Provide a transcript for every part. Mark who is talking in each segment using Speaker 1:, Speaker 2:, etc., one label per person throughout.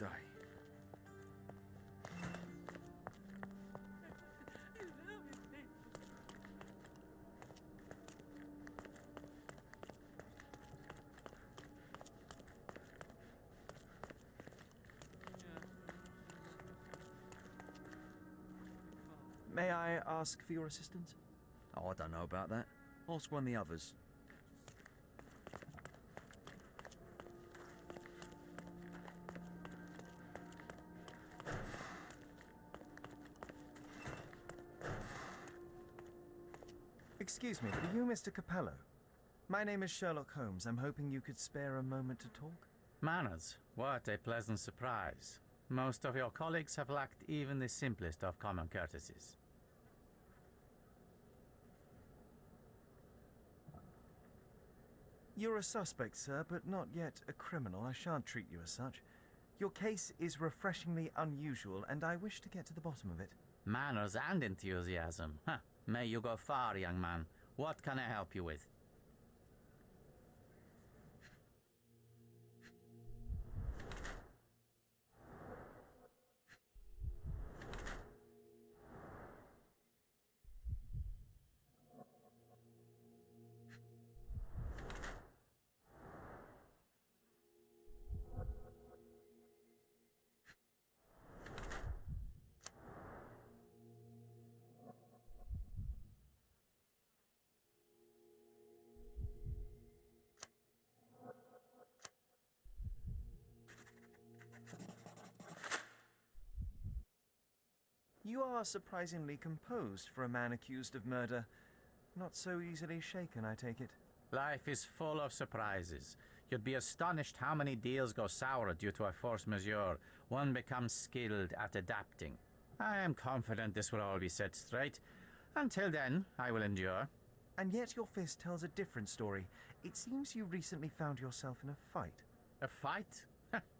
Speaker 1: day.
Speaker 2: May I ask for your assistance?
Speaker 1: Oh, I don't know about that. Ask one of the others.
Speaker 2: Excuse me, are you Mr. Copello? My name is Sherlock Holmes. I'm hoping you could spare a moment to talk.
Speaker 3: Manners, what a pleasant surprise. Most of your colleagues have lacked even the simplest of common courtesies.
Speaker 2: You're a suspect, sir, but not yet a criminal. I shan't treat you as such. Your case is refreshingly unusual, and I wish to get to the bottom of it.
Speaker 3: Manners and enthusiasm. Huh. May you go far, young man. What can I help you with?
Speaker 2: You are surprisingly composed for a man accused of murder. Not so easily shaken, I take it.
Speaker 3: Life is full of surprises. You'd be astonished how many deals go sour due to a force majeure. One becomes skilled at adapting. I am confident this will all be set straight. Until then, I will endure.
Speaker 2: And yet your fist tells a different story. It seems you recently found yourself in a fight.
Speaker 3: A fight?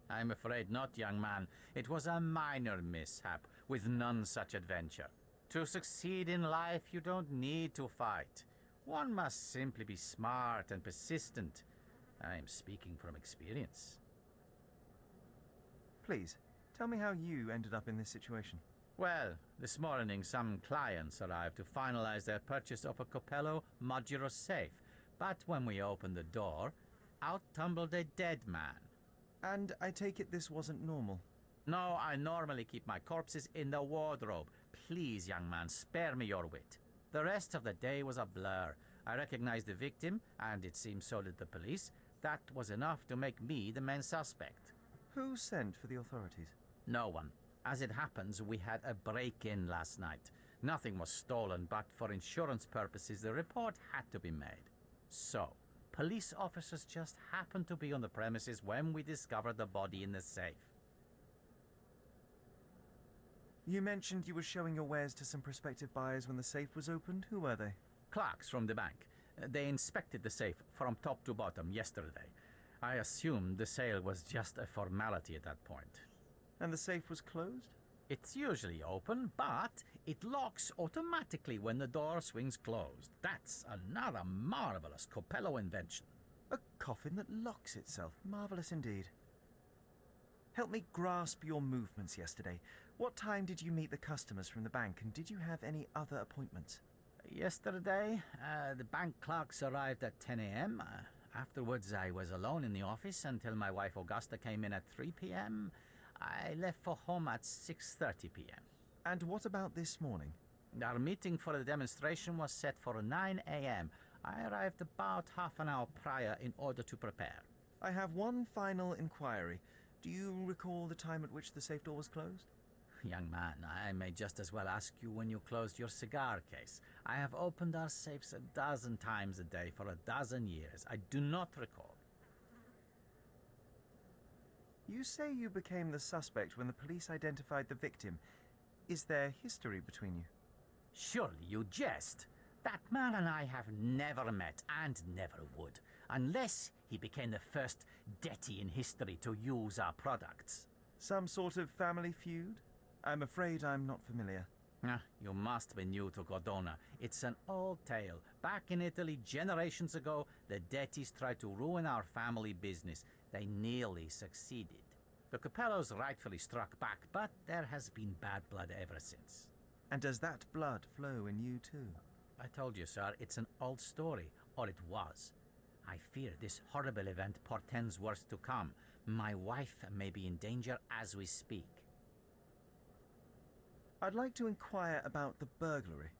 Speaker 3: I'm afraid not, young man. It was a minor mishap, with none such adventure. To succeed in life, you don't need to fight. One must simply be smart and persistent. I am speaking from experience.
Speaker 2: Please, tell me how you ended up in this situation.
Speaker 3: Well, this morning some clients arrived to finalize their purchase of a Copello modular safe. But when we opened the door, out tumbled a dead man.
Speaker 2: And I take it this wasn't normal.
Speaker 3: No, I normally keep my corpses in the wardrobe. Please, young man, spare me your wit. The rest of the day was a blur. I recognized the victim, and it seems so did the police. That was enough to make me the main suspect.
Speaker 2: Who sent for the authorities?
Speaker 3: No one. As it happens, we had a break-in last night. Nothing was stolen, but for insurance purposes, the report had to be made. So, police officers just happened to be on the premises when we discovered the body in the safe.
Speaker 2: You mentioned you were showing your wares to some prospective buyers when the safe was opened. Who were they?
Speaker 3: Clerks from the bank. They inspected the safe from top to bottom yesterday. I assumed the sale was just a formality at that point.
Speaker 2: And the safe was closed?
Speaker 3: It's usually open, but it locks automatically when the door swings closed. That's another marvelous Copello invention.
Speaker 2: A coffin that locks itself. Marvelous indeed. Help me grasp your movements yesterday. What time did you meet the customers from the bank, and did you have any other appointments?
Speaker 3: Yesterday, the bank clerks arrived at 10 a.m. Afterwards, I was alone in the office until my wife Augusta came in at 3 p.m. I left for home at 6:30 p.m.
Speaker 2: And what about this morning?
Speaker 3: Our meeting for the demonstration was set for 9 a.m. I arrived about half an hour prior in order to prepare.
Speaker 2: I have one final inquiry. Do you recall the time at which the safe door was closed?
Speaker 3: Young man, I may just as well ask you when you closed your cigar case. I have opened our safes 12 times a day for 12 years. I do not recall.
Speaker 2: You say you became the suspect when the police identified the victim. Is there history between you?
Speaker 3: Surely you jest. That man and I have never met and never would, unless he became the first deity in history to use our products.
Speaker 2: Some sort of family feud? I'm afraid I'm not familiar.
Speaker 3: You must be new to Godona. It's an old tale. Back in Italy, generations ago, the deities tried to ruin our family business. They nearly succeeded. The Copellos rightfully struck back, but there has been bad blood ever since.
Speaker 2: And does that blood flow in you too?
Speaker 3: I told you, sir, it's an old story, or it was. I fear this horrible event portends worse to come. My wife may be in danger as we speak.
Speaker 2: I'd like to inquire about the burglary.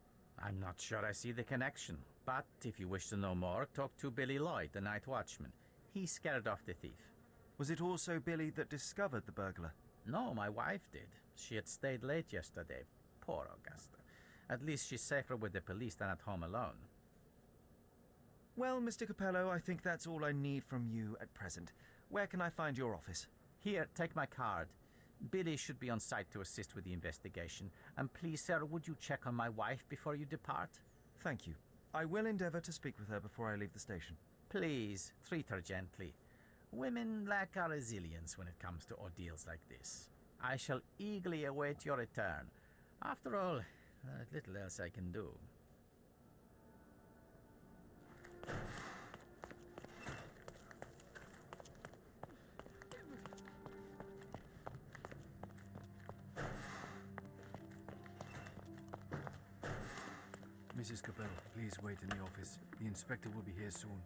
Speaker 3: I'm not sure I see the connection, but if you wish to know more, talk to Billy Lloyd, the night watchman. He scared off the thief.
Speaker 2: Was it also Billy that discovered the burglar?
Speaker 3: No, my wife did. She had stayed late yesterday. Poor Augusta. At least she's safer with the police than at home alone.
Speaker 2: Well, Mr. Copello, I think that's all I need from you at present. Where can I find your office?
Speaker 3: Here, take my card. Billy should be on site to assist with the investigation. And please, sir, would you check on my wife before you depart?
Speaker 2: Thank you. I will endeavour to speak with her before I leave the station.
Speaker 3: Please, treat her gently. Women lack our resilience when it comes to ordeals like this. I shall eagerly await your return. After all, there's little else I can do.
Speaker 4: Mrs. Copello, please wait in the office. The inspector will be here soon.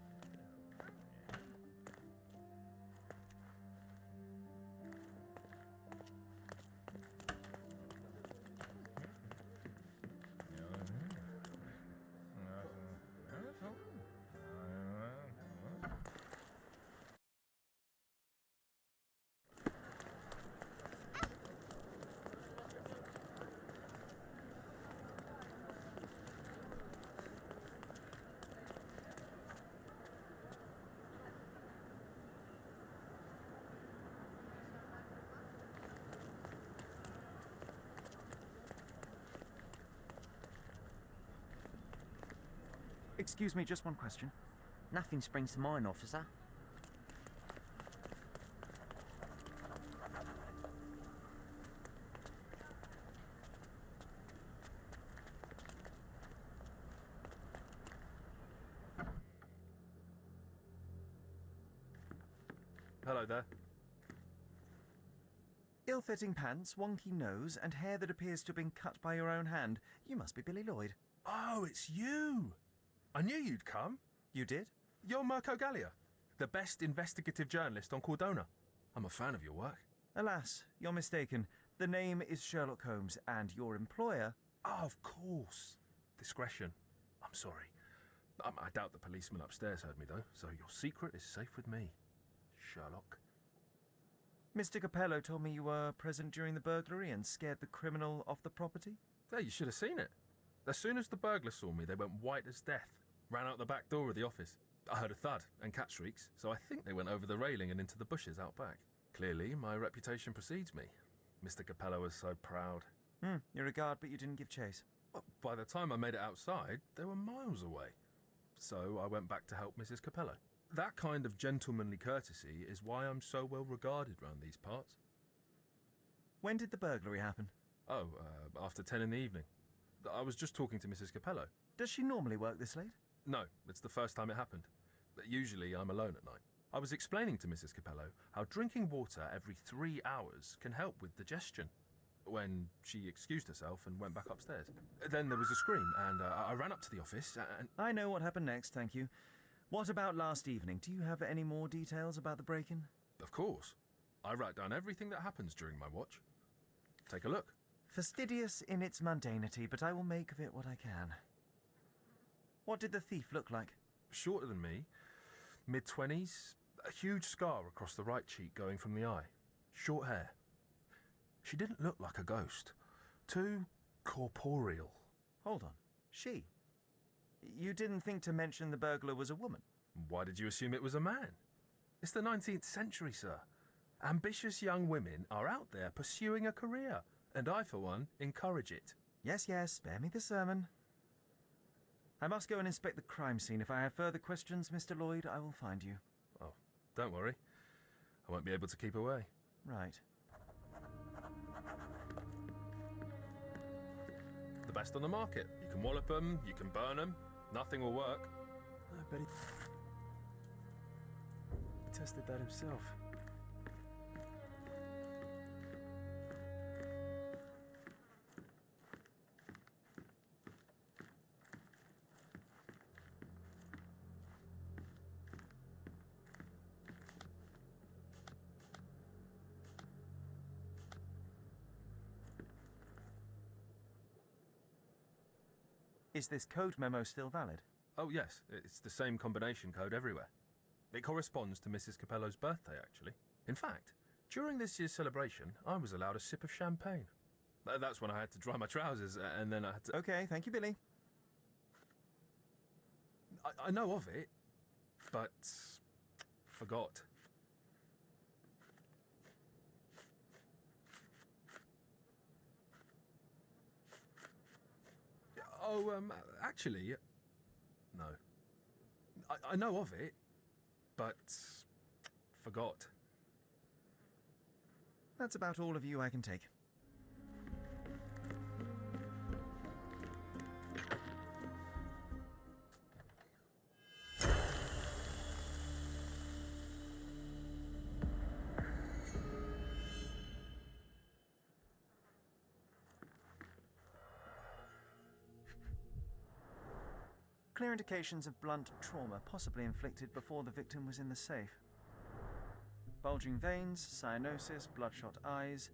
Speaker 2: Excuse me, just one question.
Speaker 1: Nothing springs to mind, officer.
Speaker 5: Hello there.
Speaker 2: Ill-fitting pants, wonky nose, and hair that appears to have been cut by your own hand. You must be Billy Lloyd.
Speaker 5: Oh, it's you! I knew you'd come.
Speaker 2: You did?
Speaker 5: You're Mirko Gallia, the best investigative journalist on Cordona. I'm a fan of your work.
Speaker 2: Alas, you're mistaken. The name is Sherlock Holmes, and your employer...
Speaker 5: Oh, of course. Discretion. I'm sorry. I doubt the policeman upstairs heard me, though, so your secret is safe with me, Sherlock.
Speaker 2: Mr. Copello told me you were present during the burglary and scared the criminal off the property?
Speaker 5: Hey, you should have seen it. As soon as the burglars saw me, they went white as death. Ran out the back door of the office. I heard a thud and cat shrieks, so I think they went over the railing and into the bushes out back. Clearly, my reputation precedes me. Mr. Copello was so proud.
Speaker 2: You're a guard, but you didn't give chase.
Speaker 5: Well, by the time I made it outside, they were miles away. So I went back to help Mrs. Copello. That kind of gentlemanly courtesy is why I'm so well regarded round these parts.
Speaker 2: When did the burglary happen?
Speaker 5: Oh, after 10 in the evening. I was just talking to Mrs. Copello.
Speaker 2: Does she normally work this late?
Speaker 5: No, it's the first time it happened. Usually I'm alone at night. I was explaining to Mrs. Copello how drinking water every 3 hours can help with digestion, when she excused herself and went back upstairs. Then there was a scream, and I ran up to the office, and...
Speaker 2: I know what happened next, thank you. What about last evening? Do you have any more details about the break-in?
Speaker 5: Of course. I write down everything that happens during my watch. Take a look.
Speaker 2: Fastidious in its mundanity, but I will make of it what I can. What did the thief look like?
Speaker 5: Shorter than me, mid-20s, a huge scar across the right cheek going from the eye. Short hair. She didn't look like a ghost. Too corporeal.
Speaker 2: Hold on. She? You didn't think to mention the burglar was a woman?
Speaker 5: Why did you assume it was a man? It's the 19th century, sir. Ambitious young women are out there pursuing a career, and I, for one, encourage it.
Speaker 2: Yes, spare me the sermon. I must go and inspect the crime scene. If I have further questions, Mr. Lloyd, I will find you.
Speaker 5: Oh, don't worry. I won't be able to keep away.
Speaker 2: Right.
Speaker 5: The best on the market. You can wallop them, you can burn them. Nothing will work.
Speaker 4: I bet he tested that himself.
Speaker 2: Is this code memo still valid?
Speaker 5: Oh, yes, it's the same combination code everywhere. It corresponds to Mrs. Copello's birthday, actually. In fact, during this year's celebration, I was allowed a sip of champagne. That's when I had to dry my trousers, and then I had to...
Speaker 2: Okay, thank you, Billy.
Speaker 5: I know of it, but forgot. Oh, actually, no. I know of it, but forgot.
Speaker 2: That's about all of you I can take. Clear indications of blunt trauma, possibly inflicted before the victim was in the safe. Bulging veins, cyanosis, bloodshot eyes,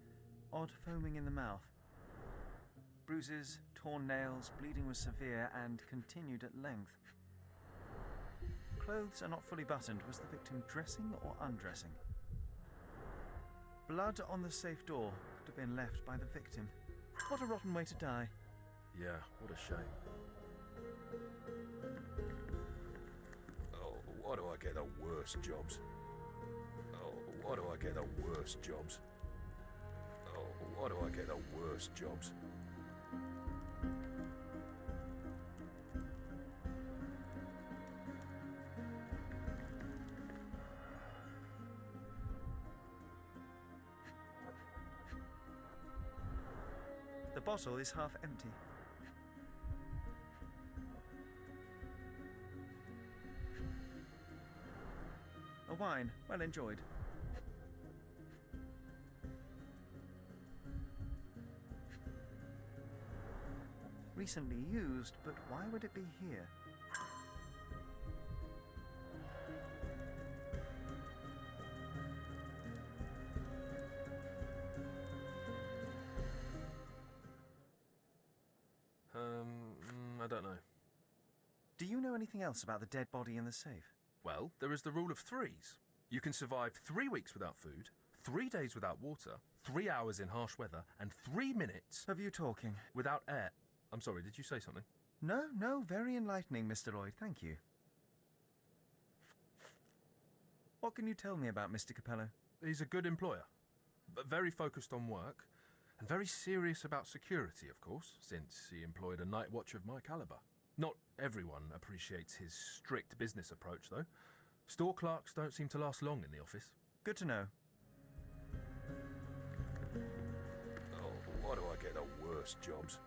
Speaker 2: odd foaming in the mouth. Bruises, torn nails, bleeding was severe and continued at length. Clothes are not fully buttoned. Was the victim dressing or undressing? Blood on the safe door could have been left by the victim. What a rotten way to die.
Speaker 5: Yeah, what a shame. Oh, why do I get the worst jobs? Oh, why do I get the worst jobs? Oh, why do I get the worst jobs?
Speaker 2: The bottle is half empty. A wine, well enjoyed. Recently used, but why would it be here?
Speaker 5: I don't know.
Speaker 2: Do you know anything else about the dead body in the safe?
Speaker 5: Well, there is the rule of threes. You can survive 3 weeks without food, 3 days without water, 3 hours in harsh weather, and 3 minutes
Speaker 2: Of you talking?
Speaker 5: without air. I'm sorry, did you say something?
Speaker 2: No, very enlightening, Mr. Lloyd, thank you. What can you tell me about Mr. Copello?
Speaker 5: He's a good employer, but very focused on work, and very serious about security, of course, since he employed a night watch of my caliber. Not everyone appreciates his strict business approach, though. Store clerks don't seem to last long in the office.
Speaker 2: Good to know.
Speaker 5: Oh, why do I get the worst jobs?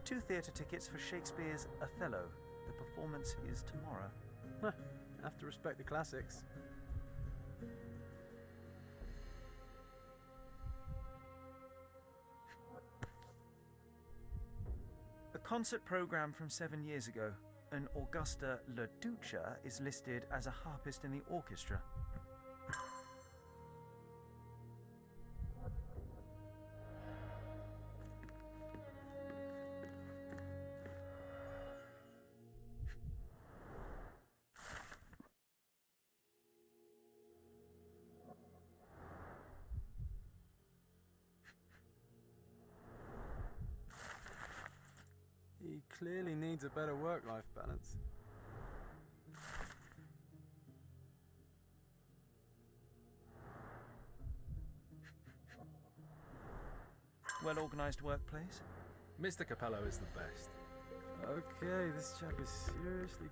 Speaker 2: 2 theatre tickets for Shakespeare's Othello. The performance is tomorrow.
Speaker 4: Have to respect the classics.
Speaker 2: A concert program from 7 years ago. An Augusta La Duca is listed as a harpist in the orchestra.
Speaker 4: He clearly needs a better work-life balance.
Speaker 2: Well-organised workplace?
Speaker 5: Mr. Copello is the best.
Speaker 4: Okay, this chap is seriously...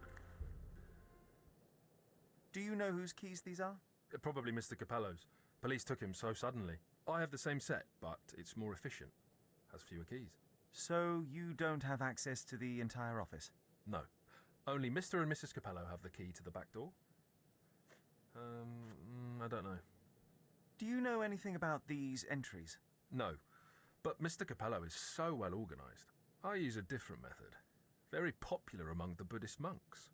Speaker 2: Do you know whose keys these are?
Speaker 5: Probably Mr. Copello's. Police took him so suddenly. I have the same set, but it's more efficient. Has fewer keys.
Speaker 2: So you don't have access to the entire office?
Speaker 5: No. Only Mr. and Mrs. Copello have the key to the back door. I don't know.
Speaker 2: Do you know anything about these entries?
Speaker 5: No. But Mr. Copello is so well organised. I use a different method. Very popular among the Buddhist monks.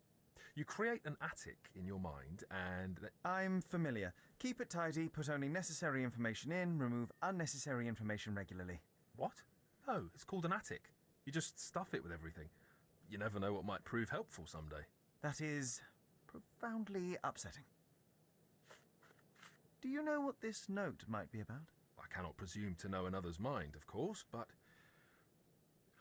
Speaker 5: You create an attic in your mind and...
Speaker 2: I'm familiar. Keep it tidy, put only necessary information in, remove unnecessary information regularly.
Speaker 5: What? No, it's called an attic. You just stuff it with everything. You never know what might prove helpful someday.
Speaker 2: That is profoundly upsetting. Do you know what this note might be about?
Speaker 5: I cannot presume to know another's mind, of course, but...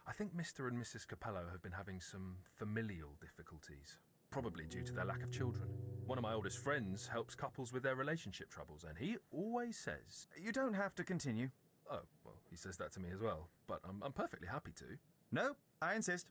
Speaker 5: I think Mr. and Mrs. Copello have been having some familial difficulties. Probably due to their lack of children. One of my oldest friends helps couples with their relationship troubles, and he always says...
Speaker 2: You don't have to continue.
Speaker 5: Oh, well, he says that to me as well, but I'm perfectly happy to.
Speaker 2: No, I insist.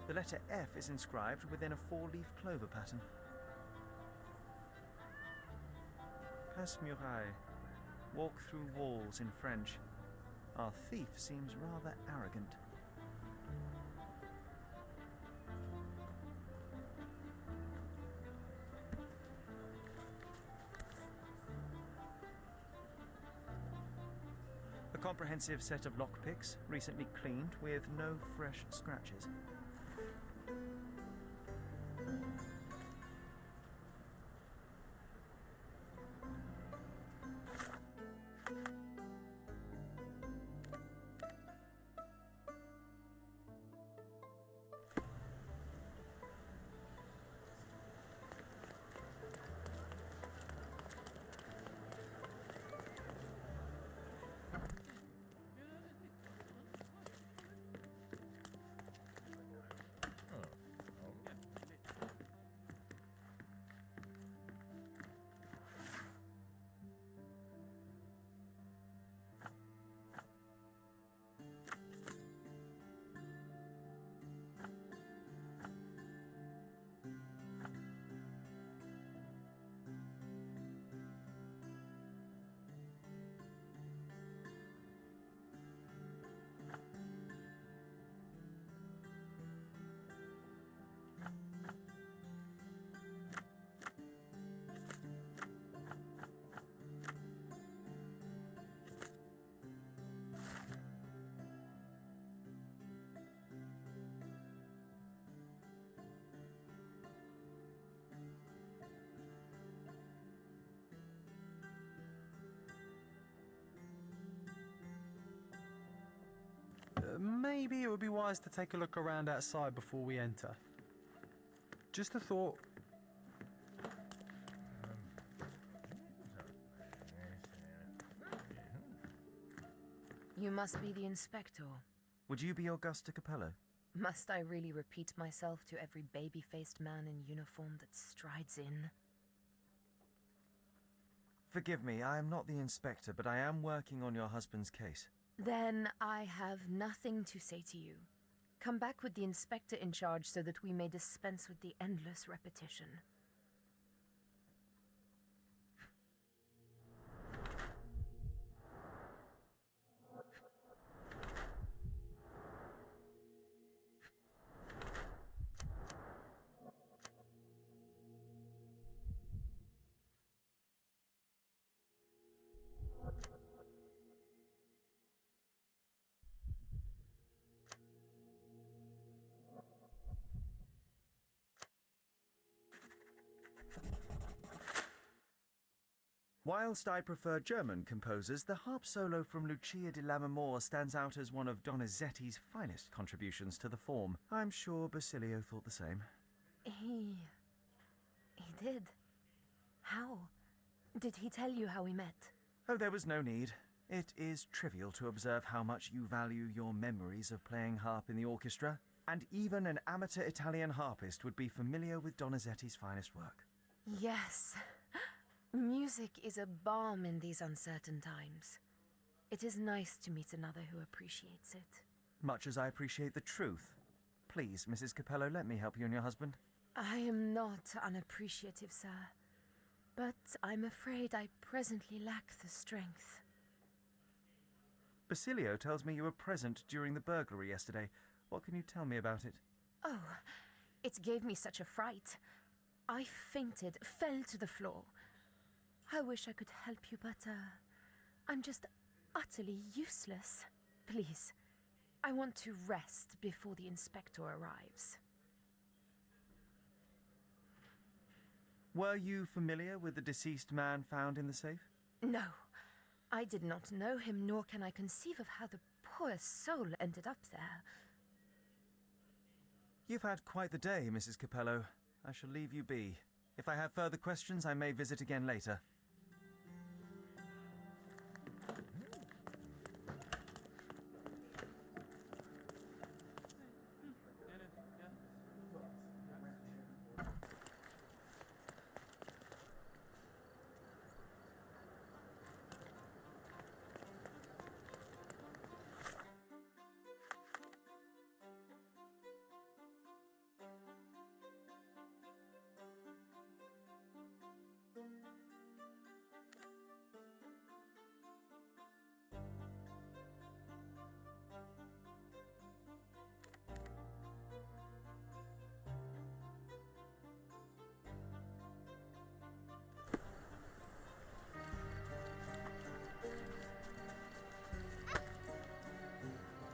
Speaker 2: The letter F is inscribed within a 4-leaf clover pattern. Passe-muraille. Walk through walls in French. Our thief seems rather arrogant. A comprehensive set of lockpicks, recently cleaned with no fresh scratches.
Speaker 6: maybe it would be wise to take a look around outside before we enter. Just a thought.
Speaker 7: You must be the inspector.
Speaker 2: Would you be Augusta Copello?
Speaker 7: Must I really repeat myself to every baby-faced man in uniform that strides in?
Speaker 2: Forgive me, I am not the inspector, but I am working on your husband's case.
Speaker 7: Then I have nothing to say to you. Come back with the inspector in charge so that we may dispense with the endless repetition.
Speaker 2: Whilst I prefer German composers, the harp solo from Lucia di Lammermoor stands out as one of Donizetti's finest contributions to the form. I'm sure Basilio thought the same.
Speaker 7: He did. How? Did he tell you how we met?
Speaker 2: Oh, there was no need. It is trivial to observe how much you value your memories of playing harp in the orchestra, and even an amateur Italian harpist would be familiar with Donizetti's finest work.
Speaker 7: Yes. Music is a balm in these uncertain times. It is nice to meet another who appreciates it.
Speaker 2: Much as I appreciate the truth. Please, Mrs. Copello, let me help you and your husband.
Speaker 7: I am not unappreciative, sir. But I'm afraid I presently lack the strength.
Speaker 2: Basilio tells me you were present during the burglary yesterday. What can you tell me about it?
Speaker 7: Oh, it gave me such a fright. I fainted, fell to the floor. I wish I could help you, but, I'm just utterly useless. Please, I want to rest before the inspector arrives.
Speaker 2: Were you familiar with the deceased man found in the safe?
Speaker 7: No, I did not know him, nor can I conceive of how the poor soul ended up there.
Speaker 2: You've had quite the day, Mrs. Copello. I shall leave you be. If I have further questions, I may visit again later.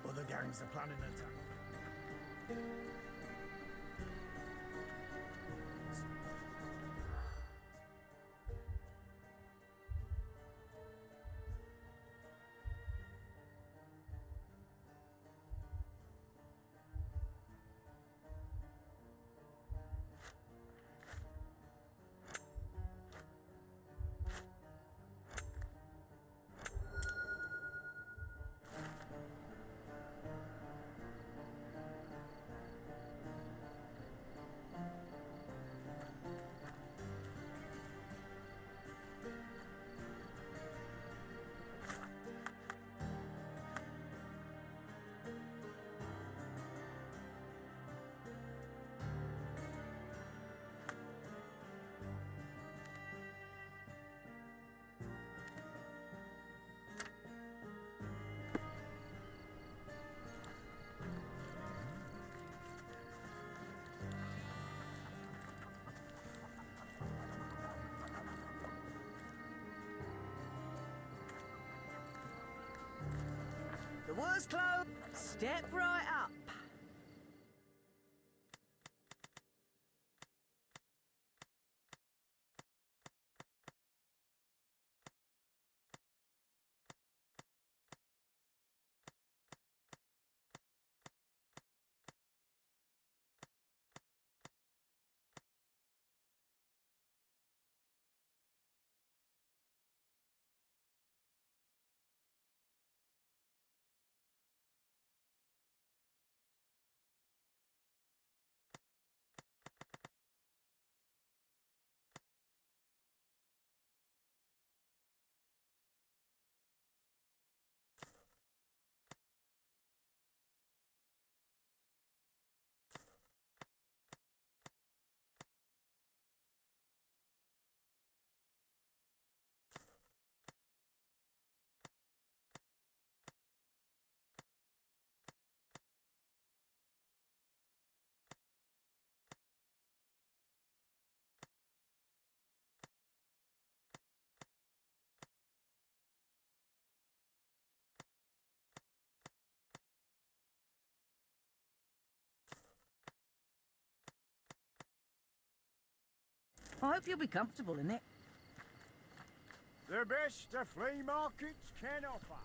Speaker 8: Other gangs are planning an attack.
Speaker 1: The worst clothes. Step right up. I hope you'll be comfortable in it.
Speaker 8: The best the flea markets can offer.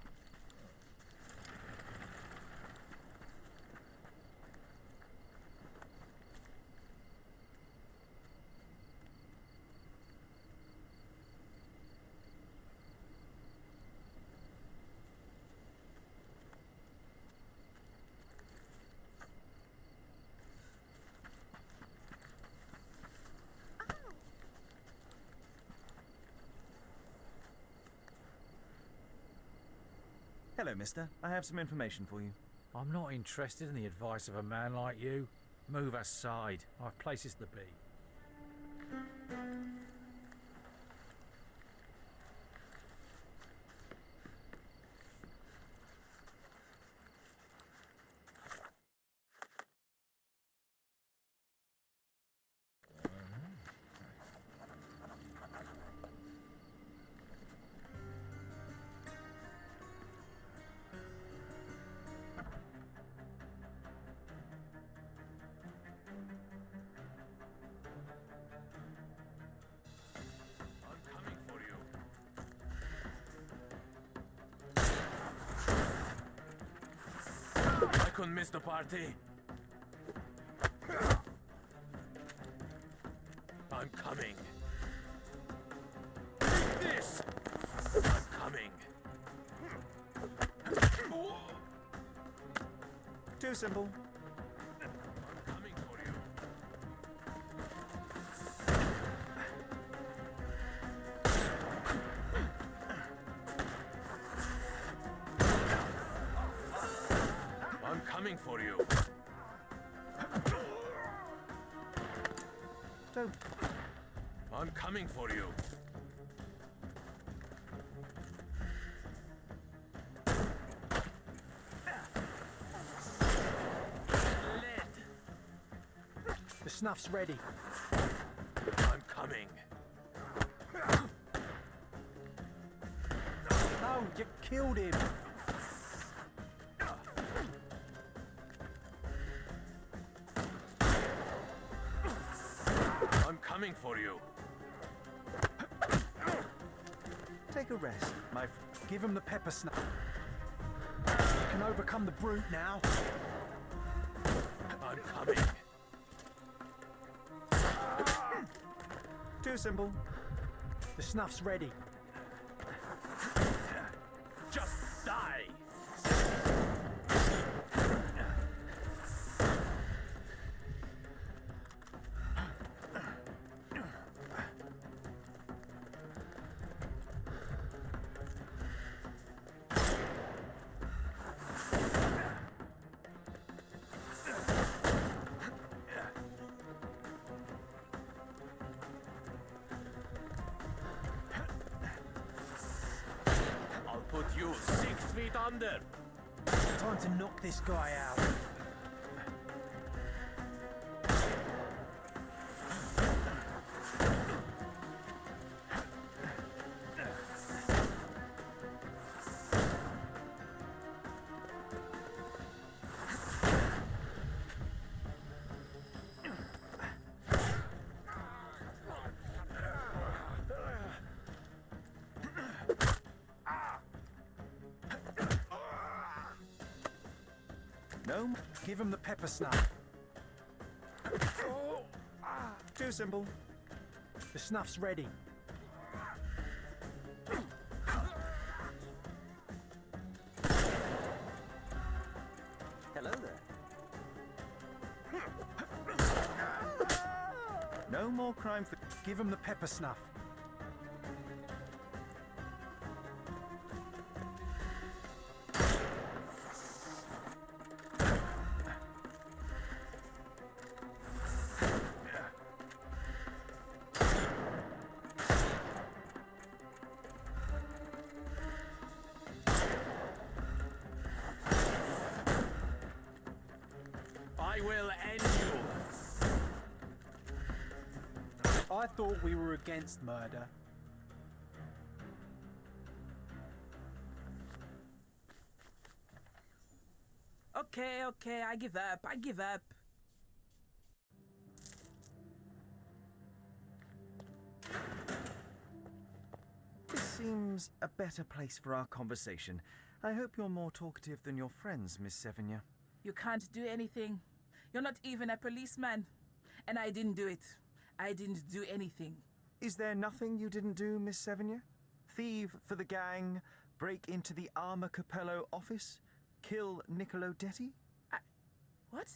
Speaker 2: Hello, mister. I have some information for you.
Speaker 3: I'm not interested in the advice of a man like you. Move aside. I've places to be.
Speaker 5: I couldn't miss the party. I'm coming. Take this! I'm coming.
Speaker 2: Too simple.
Speaker 5: I'm coming for you. I'm coming for you.
Speaker 2: Don't.
Speaker 5: I'm coming for you.
Speaker 6: The snuff's ready.
Speaker 5: I'm coming.
Speaker 6: No, you killed him.
Speaker 5: I'm coming for you.
Speaker 2: Take a rest, my friend.
Speaker 6: Give him the pepper snuff. You can overcome the brute now.
Speaker 5: I'm coming.
Speaker 2: Too simple.
Speaker 6: The snuff's ready.
Speaker 5: Just die. I'll put you 6 feet under.
Speaker 6: Time to knock this guy out.
Speaker 2: No.
Speaker 6: Give him the pepper snuff.
Speaker 2: Too simple.
Speaker 6: The snuff's ready.
Speaker 2: Hello there. No more crime for.
Speaker 6: Give him the pepper snuff.
Speaker 5: I will end you.
Speaker 6: I thought we were against murder.
Speaker 1: Okay, I give up.
Speaker 2: seems a better place for our conversation. I hope you're more talkative than your friends, Miss Sevigny.
Speaker 9: You can't do anything. You're not even a policeman. And I didn't do it. I didn't do anything.
Speaker 2: Is there nothing you didn't do, Miss Sevigny? Thieve for the gang, break into the Armor Copello office, kill Niccolo Detti?
Speaker 9: What?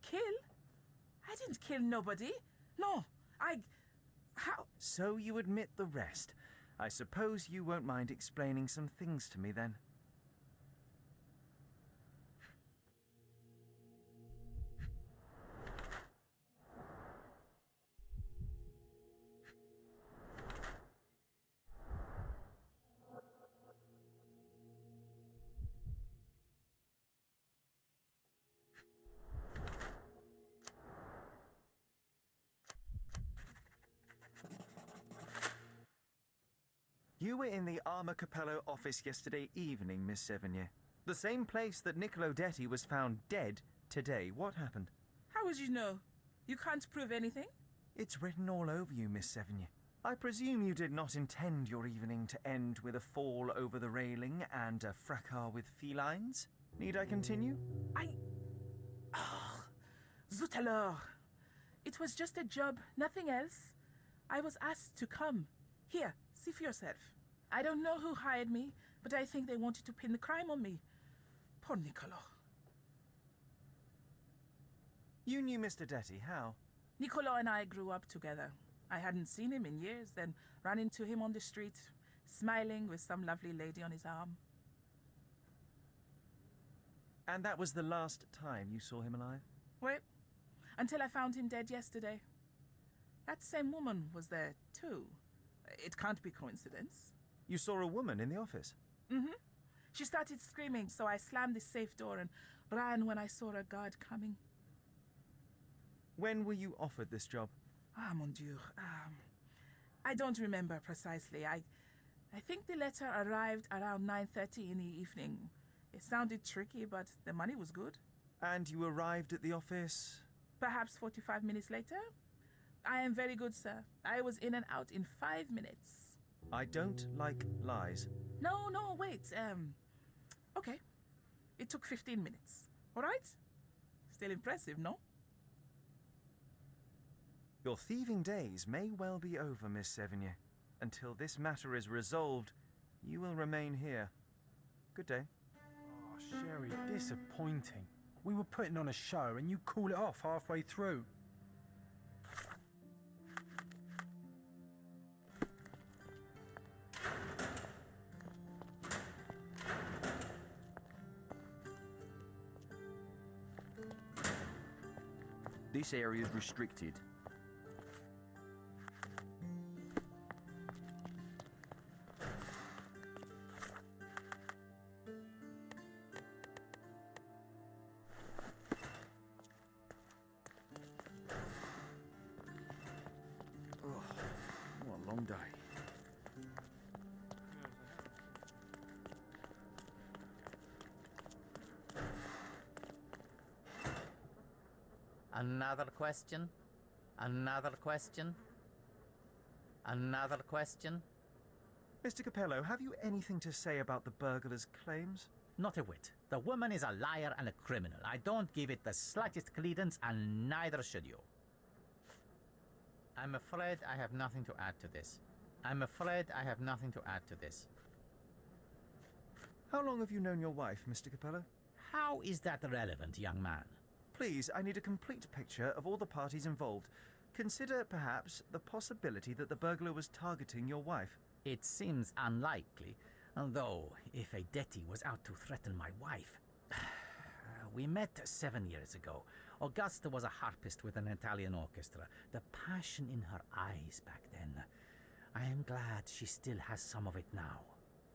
Speaker 9: Kill? I didn't kill nobody. No, How?
Speaker 2: So you admit the rest. I suppose you won't mind explaining some things to me then. You were in the Armor Copello office yesterday evening, Miss Sevigny. The same place that Niccolo Detti was found dead today. What happened?
Speaker 9: How would you know? You can't prove anything?
Speaker 2: It's written all over you, Miss Sevigny. I presume you did not intend your evening to end with a fall over the railing and a fracas with felines. Need I continue?
Speaker 9: Zut alors. It was just a job, nothing else. I was asked to come. Here, see for yourself. I don't know who hired me, but I think they wanted to pin the crime on me. Poor Niccolo.
Speaker 2: You knew Mr. Detti, how?
Speaker 9: Niccolo and I grew up together. I hadn't seen him in years, then ran into him on the street, smiling with some lovely lady on his arm.
Speaker 2: And that was the last time you saw him alive?
Speaker 9: Well, until I found him dead yesterday. That same woman was there, too. It can't be coincidence.
Speaker 2: You saw a woman in the office?
Speaker 9: Mm-hmm. She started screaming, so I slammed the safe door and ran when I saw a guard coming.
Speaker 2: When were you offered this job?
Speaker 9: Ah, mon Dieu. I don't remember precisely. I think the letter arrived around 9:30 in the evening. It sounded tricky, but the money was good.
Speaker 2: And you arrived at the office?
Speaker 9: Perhaps 45 minutes later? I am very good, sir. I was in and out in 5 minutes.
Speaker 2: I don't like lies.
Speaker 9: No, wait. Okay. It took 15 minutes. All right? Still impressive, no?
Speaker 2: Your thieving days may well be over, Miss Sevigny. Until this matter is resolved, you will remain here. Good day.
Speaker 6: Oh, Sherry, disappointing. We were putting on a show and you call it off halfway through.
Speaker 10: This area is restricted. Oh, what a long day.
Speaker 3: Another question? Another question? Another question?
Speaker 2: Mr. Copello, have you anything to say about the burglar's claims?
Speaker 3: Not a whit. The woman is a liar and a criminal. I don't give it the slightest credence, and neither should you. I'm afraid I have nothing to add to this. I'm afraid I have nothing to add to this.
Speaker 2: How long have you known your wife, Mr. Copello?
Speaker 3: How is that relevant, young man?
Speaker 2: Please, I need a complete picture of all the parties involved. Consider, perhaps, the possibility that the burglar was targeting your wife.
Speaker 3: It seems unlikely, though if a Detti was out to threaten my wife... We met 7 years ago. Augusta was a harpist with an Italian orchestra. The passion in her eyes back then. I am glad she still has some of it now.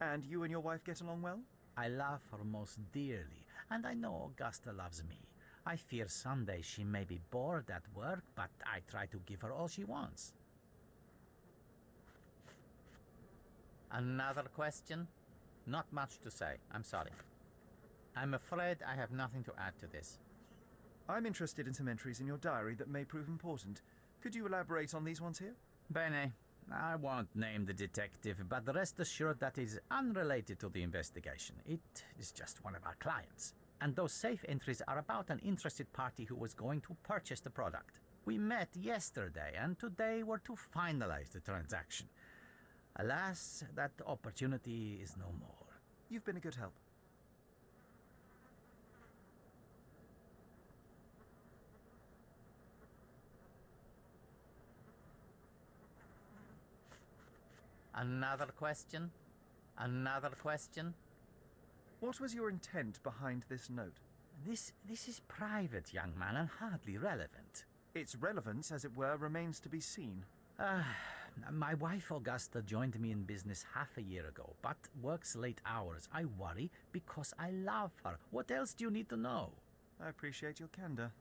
Speaker 2: And you and your wife get along well?
Speaker 3: I love her most dearly, and I know Augusta loves me. I fear someday she may be bored at work, but I try to give her all she wants. Another question? Not much to say, I'm sorry. I'm afraid I have nothing to add to this.
Speaker 2: I'm interested in some entries in your diary that may prove important. Could you elaborate on these ones here?
Speaker 3: Bene. I won't name the detective, but rest assured that is unrelated to the investigation. It is just one of our clients. And those safe entries are about an interested party who was going to purchase the product. We met yesterday, and today we're to finalize the transaction. Alas, that opportunity is no more.
Speaker 2: You've been a good help.
Speaker 3: Another question? Another question?
Speaker 2: What was your intent behind this note?
Speaker 3: This is private, young man, and hardly relevant.
Speaker 2: Its relevance, as it were, remains to be seen.
Speaker 3: My wife Augusta joined me in business half a year ago, but works late hours. I worry because I love her. What else do you need to know?
Speaker 2: I appreciate your candor.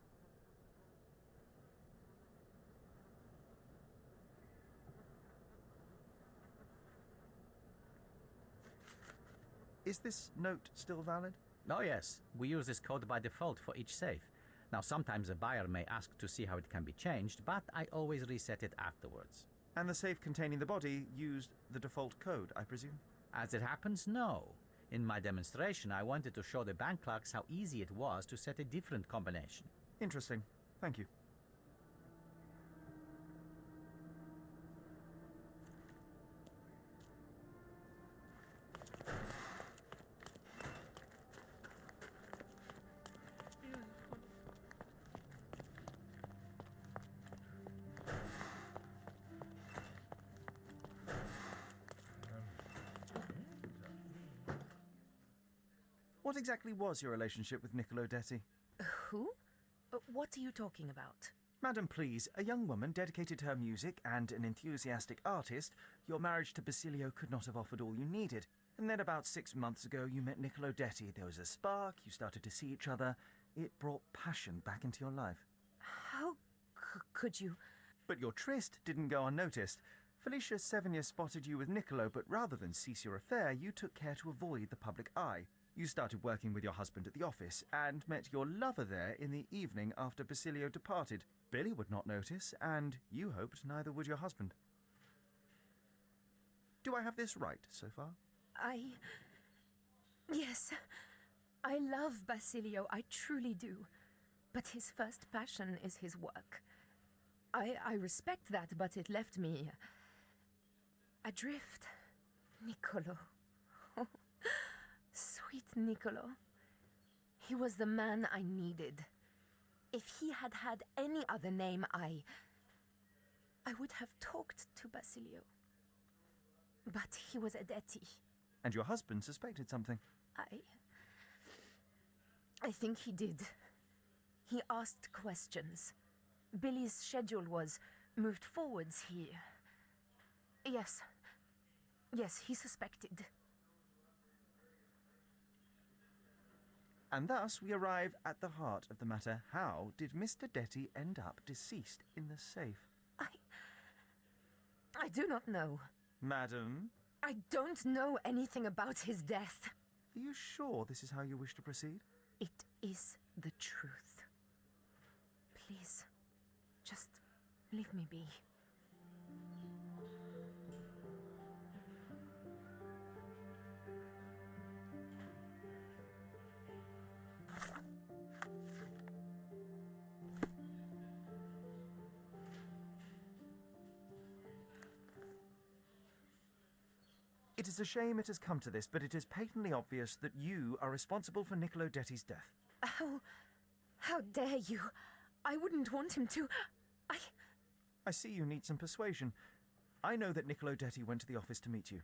Speaker 2: Is this note still valid?
Speaker 3: Oh yes, we use this code by default for each safe. Now sometimes a buyer may ask to see how it can be changed, but I always reset it afterwards.
Speaker 2: And the safe containing the body used the default code, I presume?
Speaker 3: As it happens, no. In my demonstration, I wanted to show the bank clerks how easy it was to set a different combination.
Speaker 2: Interesting. Thank you. What exactly was your relationship with Niccolo Detti?
Speaker 7: Who? What are you talking about?
Speaker 2: Madam, please, a young woman dedicated to her music and an enthusiastic artist. Your marriage to Basilio could not have offered all you needed. And then about 6 months ago, you met Niccolo Detti. There was a spark, you started to see each other. It brought passion back into your life.
Speaker 7: How could you?
Speaker 2: But your tryst didn't go unnoticed. Felicia Sevigny spotted you with Niccolo, but rather than cease your affair, you took care to avoid the public eye. You started working with your husband at the office and met your lover there in the evening after Basilio departed. Billy would not notice, and you hoped neither would your husband. Do I have this right so far?
Speaker 7: Yes. I love Basilio, I truly do. But his first passion is his work. I respect that, but it left me adrift. Niccolo. Sweet Niccolo. He was the man I needed. If he had had any other name, I would have talked to Basilio. But he was a Detti.
Speaker 2: And your husband suspected something.
Speaker 7: I think he did. He asked questions. Billy's schedule was moved forwards here. Yes, he suspected.
Speaker 2: And thus we arrive at the heart of the matter. How did Mr. Detti end up deceased in the safe?
Speaker 7: I do not know.
Speaker 2: Madam?
Speaker 7: I don't know anything about his death.
Speaker 2: Are you sure this is how you wish to proceed?
Speaker 7: It is the truth. Please, just leave me be.
Speaker 2: It is a shame it has come to this, but it is patently obvious that you are responsible for Niccolo Detti's death.
Speaker 7: How dare you? I wouldn't want him to.
Speaker 2: I see you need some persuasion. I know that Niccolo Detti went to the office to meet you.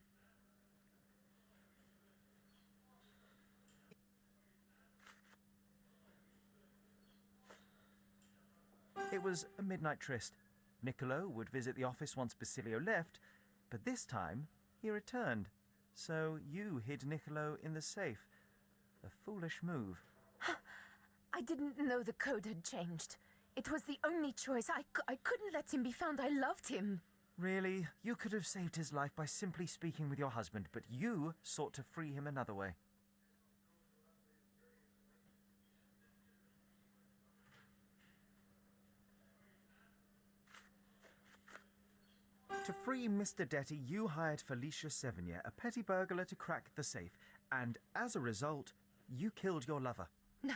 Speaker 2: It was a midnight tryst. Niccolo would visit the office once Basilio left, but this time he returned. So you hid Niccolo in the safe. A foolish move.
Speaker 7: I didn't know the code had changed. It was the only choice. I couldn't let him be found. I loved him.
Speaker 2: Really? You could have saved his life by simply speaking with your husband, but you sought to free him another way. To free Mr. Detty, you hired Felicia Sevigny, a petty burglar, to crack the safe, and as a result, you killed your lover.
Speaker 7: No.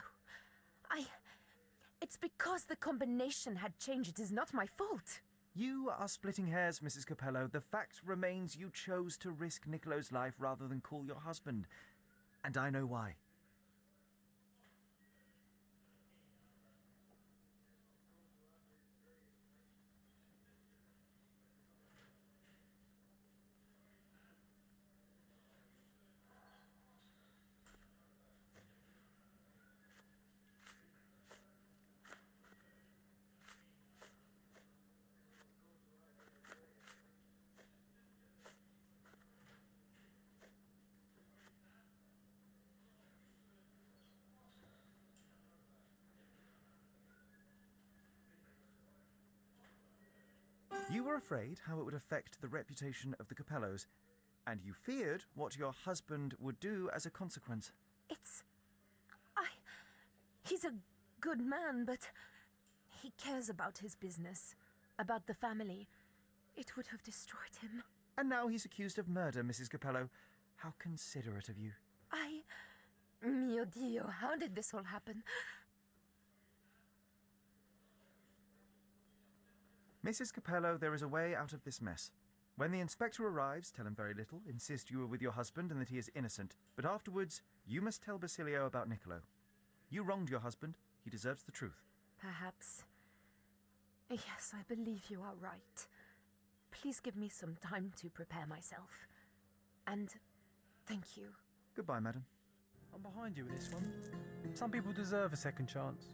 Speaker 7: It's because the combination had changed. It is not my fault.
Speaker 2: You are splitting hairs, Mrs. Copello. The fact remains you chose to risk Niccolo's life rather than call your husband. And I know why. You were afraid how it would affect the reputation of the Copellos, and you feared what your husband would do as a consequence.
Speaker 7: He's a good man, but he cares about his business, about the family. It would have destroyed him.
Speaker 2: And now he's accused of murder, Mrs. Copello. How considerate of you.
Speaker 7: Mio Dio, how did this all happen?
Speaker 2: Mrs. Copello, there is a way out of this mess. When the inspector arrives, tell him very little, insist you were with your husband and that he is innocent, but afterwards, you must tell Basilio about Niccolo. You wronged your husband. He deserves the truth.
Speaker 7: Perhaps. Yes, I believe you are right. Please give me some time to prepare myself. And thank you.
Speaker 2: Goodbye, madam.
Speaker 6: I'm behind you with this one. Some people deserve a second chance.